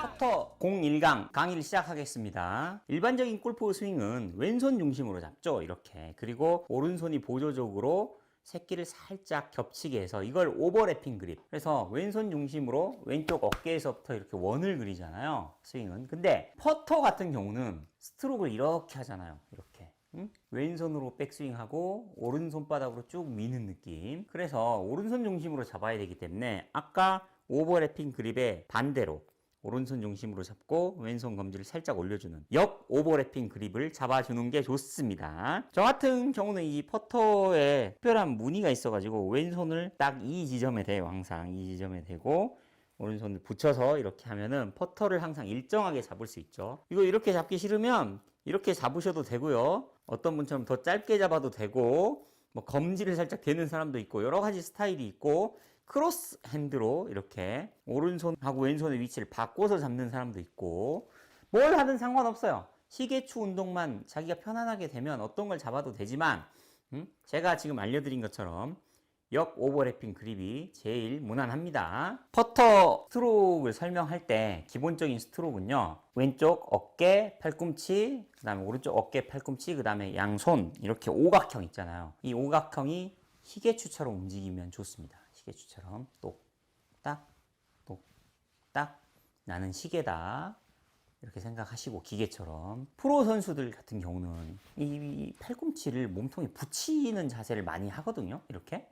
퍼터 01강 강의를 시작하겠습니다. 일반적인 골프 스윙은 왼손 중심으로 잡죠. 이렇게. 그리고 오른손이 보조적으로 새끼를 살짝 겹치게 해서 이걸 오버래핑 그립. 그래서 왼손 중심으로 왼쪽 어깨에서부터 이렇게 원을 그리잖아요. 스윙은. 근데 퍼터 같은 경우는 스트로크를 이렇게 하잖아요. 이렇게. 왼손으로 백스윙하고 오른손바닥으로 쭉 미는 느낌. 그래서 오른손 중심으로 잡아야 되기 때문에 아까 오버래핑 그립의 반대로 오른손 중심으로 잡고 왼손 검지를 살짝 올려주는 역 오버래핑 그립을 잡아주는 게 좋습니다. 저 같은 경우는 이 퍼터에 특별한 무늬가 있어가지고 왼손을 딱 이 지점에 대요. 항상 이 지점에 대고 오른손을 붙여서 이렇게 하면은 퍼터를 항상 일정하게 잡을 수 있죠. 이거 이렇게 잡기 싫으면 이렇게 잡으셔도 되고요. 어떤 분처럼 더 짧게 잡아도 되고, 뭐 검지를 살짝 대는 사람도 있고 여러 가지 스타일이 있고, 크로스 핸드로 이렇게 오른손하고 왼손의 위치를 바꿔서 잡는 사람도 있고, 뭘 하든 상관없어요. 시계추 운동만 자기가 편안하게 되면 어떤 걸 잡아도 되지만, 제가 지금 알려드린 것처럼 역 오버래핑 그립이 제일 무난합니다. 퍼터 스트로크를 설명할 때 기본적인 스트로크는요, 왼쪽 어깨, 팔꿈치, 그 다음에 오른쪽 어깨, 팔꿈치, 그 다음에 양손, 이렇게 오각형 있잖아요. 이 오각형이 시계추처럼 움직이면 좋습니다. 시계추처럼 똑딱 똑딱 나는 시계다 이렇게 생각하시고, 기계처럼. 프로 선수들 같은 경우는 이 팔꿈치를 몸통에 붙이는 자세를 많이 하거든요. 이렇게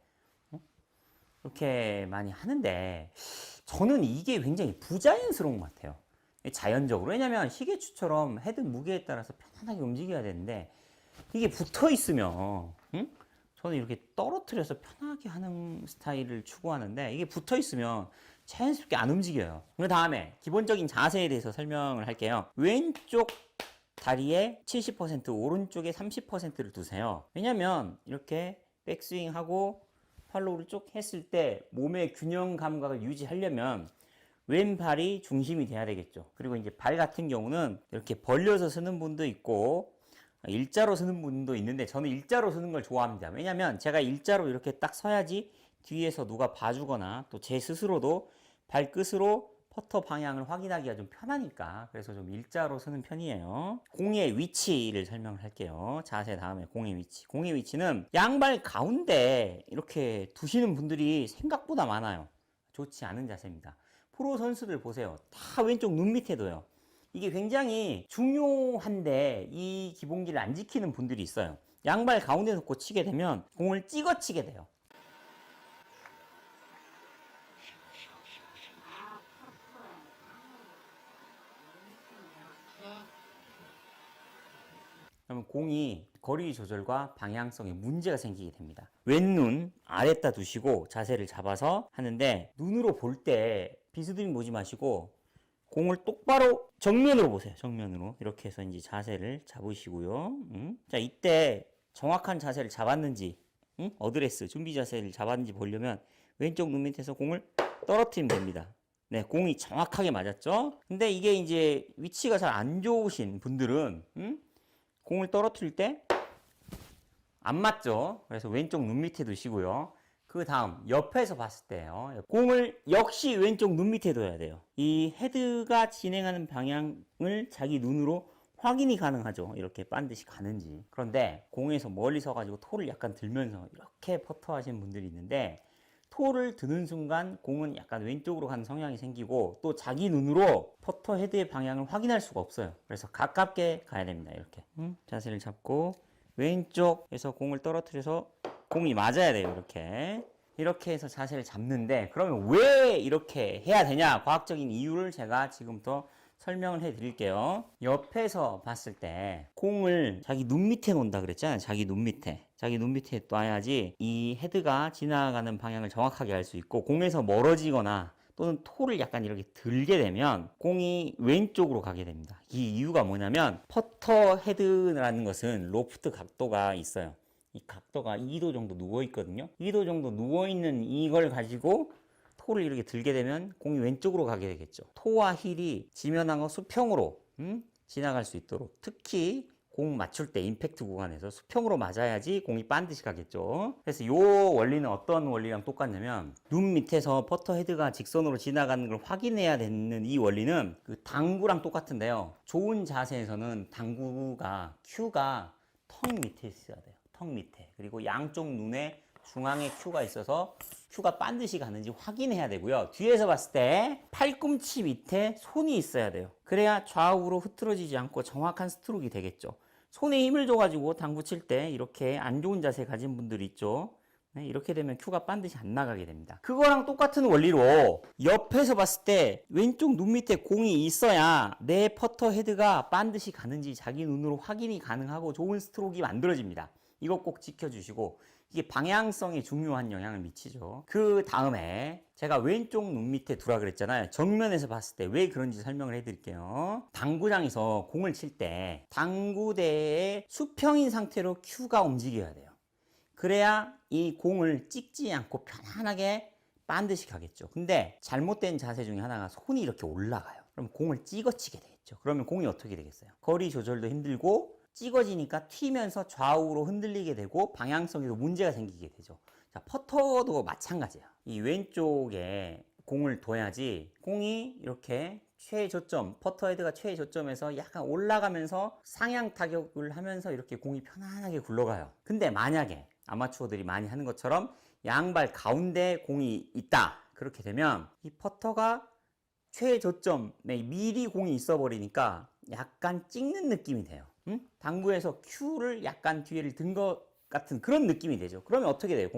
많이 하는데 저는 이게 굉장히 부자연스러운 것 같아요. 자연적으로. 왜냐면 시계추처럼 헤드 무게에 따라서 편안하게 움직여야 되는데 이게 붙어 있으면 저는 이렇게 떨어뜨려서 편하게 하는 스타일을 추구하는데 이게 붙어 있으면 자연스럽게 안 움직여요. 그 다음에 기본적인 자세에 대해서 설명을 할게요. 왼쪽 다리에 70%, 오른쪽에 30%를 두세요. 왜냐면 이렇게 백스윙하고 팔로우를 쭉 했을 때 몸의 균형 감각을 유지하려면 왼발이 중심이 돼야 되겠죠. 그리고 이제 발 같은 경우는 이렇게 벌려서 쓰는 분도 있고 일자로 쓰는 분도 있는데 저는 일자로 쓰는 걸 좋아합니다. 왜냐면 제가 일자로 이렇게 딱 서야지 뒤에서 누가 봐주거나 또 제 스스로도 발끝으로 퍼터 방향을 확인하기가 좀 편하니까, 그래서 좀 일자로 쓰는 편이에요. 공의 위치를 설명을 할게요. 자세 다음에 공의 위치. 공의 위치는 양발 가운데 이렇게 두시는 분들이 생각보다 많아요. 좋지 않은 자세입니다. 프로 선수들 보세요. 다 왼쪽 눈 밑에 둬요. 이게 굉장히 중요한데 이 기본기를 안 지키는 분들이 있어요. 양발 가운데 놓고 치게 되면 공을 찍어 치게 돼요. 그러면 공이 거리 조절과 방향성에 문제가 생기게 됩니다. 왼눈 아래다 두시고 자세를 잡아서 하는데, 눈으로 볼 때 비스듬히 보지 마시고 공을 똑바로 정면으로 보세요. 정면으로. 이렇게 해서 이제 자세를 잡으시고요. 자, 이때 정확한 자세를 잡았는지, 어드레스, 준비 자세를 잡았는지 보려면 왼쪽 눈 밑에서 공을 떨어뜨리면 됩니다. 네, 공이 정확하게 맞았죠? 근데 이게 이제 위치가 잘 안 좋으신 분들은, 공을 떨어뜨릴 때 안 맞죠? 그래서 왼쪽 눈 밑에 두시고요. 그 다음 옆에서 봤을 때요, 공을 역시 왼쪽 눈 밑에 둬야 돼요. 이 헤드가 진행하는 방향을 자기 눈으로 확인이 가능하죠. 이렇게 반드시 가는지. 그런데 공에서 멀리 서가지고 토를 약간 들면서 이렇게 퍼터 하시는 분들이 있는데, 토를 드는 순간 공은 약간 왼쪽으로 가는 성향이 생기고 또 자기 눈으로 퍼터 헤드의 방향을 확인할 수가 없어요. 그래서 가깝게 가야 됩니다. 이렇게 자세를 잡고 왼쪽에서 공을 떨어뜨려서 공이 맞아야 돼요. 이렇게 해서 자세를 잡는데, 그러면 왜 이렇게 해야 되냐, 과학적인 이유를 제가 지금부터 설명을 해 드릴게요. 옆에서 봤을 때 공을 자기 눈 밑에 놓는다 그랬잖아요. 자기 눈 밑에 놔야지 이 헤드가 지나가는 방향을 정확하게 알 수 있고, 공에서 멀어지거나 또는 토를 약간 이렇게 들게 되면 공이 왼쪽으로 가게 됩니다. 이 이유가 뭐냐면, 퍼터 헤드라는 것은 로프트 각도가 있어요. 이 각도가 2도 정도 누워 있거든요. 2도 정도 누워 있는 이걸 가지고 토를 이렇게 들게 되면 공이 왼쪽으로 가게 되겠죠. 토와 힐이 지면하고 수평으로 지나갈 수 있도록, 특히 공 맞출 때 임팩트 구간에서 수평으로 맞아야지 공이 반드시 가겠죠. 그래서 이 원리는 어떤 원리랑 똑같냐면 눈 밑에서 퍼터 헤드가 직선으로 지나가는 걸 확인해야 되는 이 원리는 그 당구랑 똑같은데요. 좋은 자세에서는 당구가 큐가 턱 밑에 있어야 돼요. 턱 밑에. 그리고 양쪽 눈에 중앙에 큐가 있어서 큐가 반드시 가는지 확인해야 되고요. 뒤에서 봤을 때 팔꿈치 밑에 손이 있어야 돼요. 그래야 좌우로 흐트러지지 않고 정확한 스트로크가 되겠죠. 손에 힘을 줘가지고 당구 칠 때 이렇게 안 좋은 자세 가진 분들이 있죠. 네, 이렇게 되면 큐가 반드시 안 나가게 됩니다. 그거랑 똑같은 원리로 옆에서 봤을 때 왼쪽 눈 밑에 공이 있어야 내 퍼터 헤드가 반드시 가는지 자기 눈으로 확인이 가능하고 좋은 스트로크가 만들어집니다. 이거 꼭 지켜주시고, 이게 방향성에 중요한 영향을 미치죠. 그 다음에 제가 왼쪽 눈 밑에 두라 그랬잖아요. 정면에서 봤을 때 왜 그런지 설명을 해드릴게요. 당구장에서 공을 칠 때 당구대의 수평인 상태로 큐가 움직여야 돼요. 그래야 이 공을 찍지 않고 편안하게 반드시 가겠죠. 근데 잘못된 자세 중에 하나가 손이 이렇게 올라가요. 그럼 공을 찍어치게 되겠죠. 그러면 공이 어떻게 되겠어요? 거리 조절도 힘들고 찍어지니까 튀면서 좌우로 흔들리게 되고 방향성에도 문제가 생기게 되죠. 자, 퍼터도 마찬가지예요. 이 왼쪽에 공을 둬야지 공이 이렇게 최저점, 퍼터 헤드가 최저점에서 약간 올라가면서 상향 타격을 하면서 이렇게 공이 편안하게 굴러가요. 근데 만약에 아마추어들이 많이 하는 것처럼 양발 가운데 공이 있다. 그렇게 되면 이 퍼터가 최저점에 미리 공이 있어 버리니까 약간 찍는 느낌이 돼요. 당구에서 큐를 약간 뒤를 든 것 같은 그런 느낌이 되죠. 그러면 어떻게 돼요?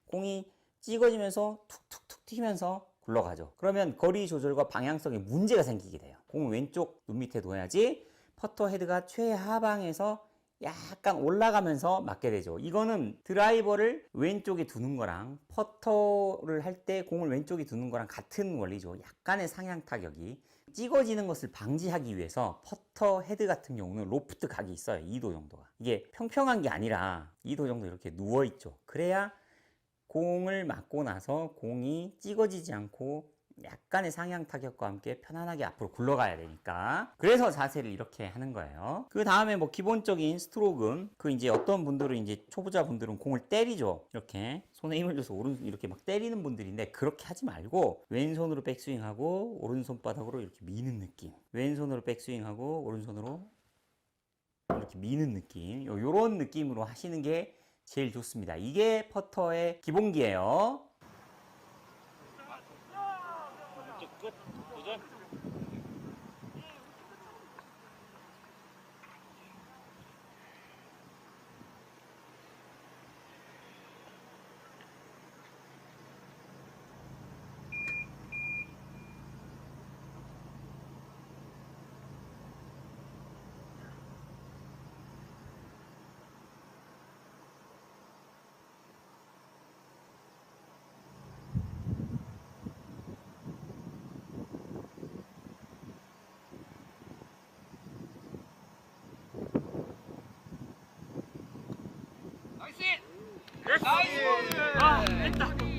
공이 찍어지면서 툭툭툭 튀면서 굴러가죠. 그러면 거리 조절과 방향성에 문제가 생기게 돼요. 공을 왼쪽 눈 밑에 둬야지 퍼터 헤드가 최하방에서 약간 올라가면서 맞게 되죠. 이거는 드라이버를 왼쪽에 두는 거랑 퍼터를 할 때 공을 왼쪽에 두는 거랑 같은 원리죠. 약간의 상향 타격이 찍어지는 것을 방지하기 위해서 퍼터 헤드 같은 경우는 로프트 각이 있어요. 2도 정도가. 이게 평평한 게 아니라 2도 정도 이렇게 누워 있죠. 그래야 공을 맞고 나서 공이 찍어지지 않고 약간의 상향 타격과 함께 편안하게 앞으로 굴러가야 되니까. 그래서 자세를 이렇게 하는 거예요. 그 다음에 뭐 기본적인 스트로크는 그 이제 어떤 분들은 이제 초보자 분들은 공을 때리죠. 이렇게 손에 힘을 줘서 오른손 이렇게 막 때리는 분들인데 그렇게 하지 말고 왼손으로 백스윙하고 오른손바닥으로 이렇게 미는 느낌. 왼손으로 백스윙하고 오른손으로 이렇게 미는 느낌. 요런 느낌으로 하시는 게 제일 좋습니다. 이게 퍼터의 기본기예요. 끝. 도전. 나이스! 아, 됐다.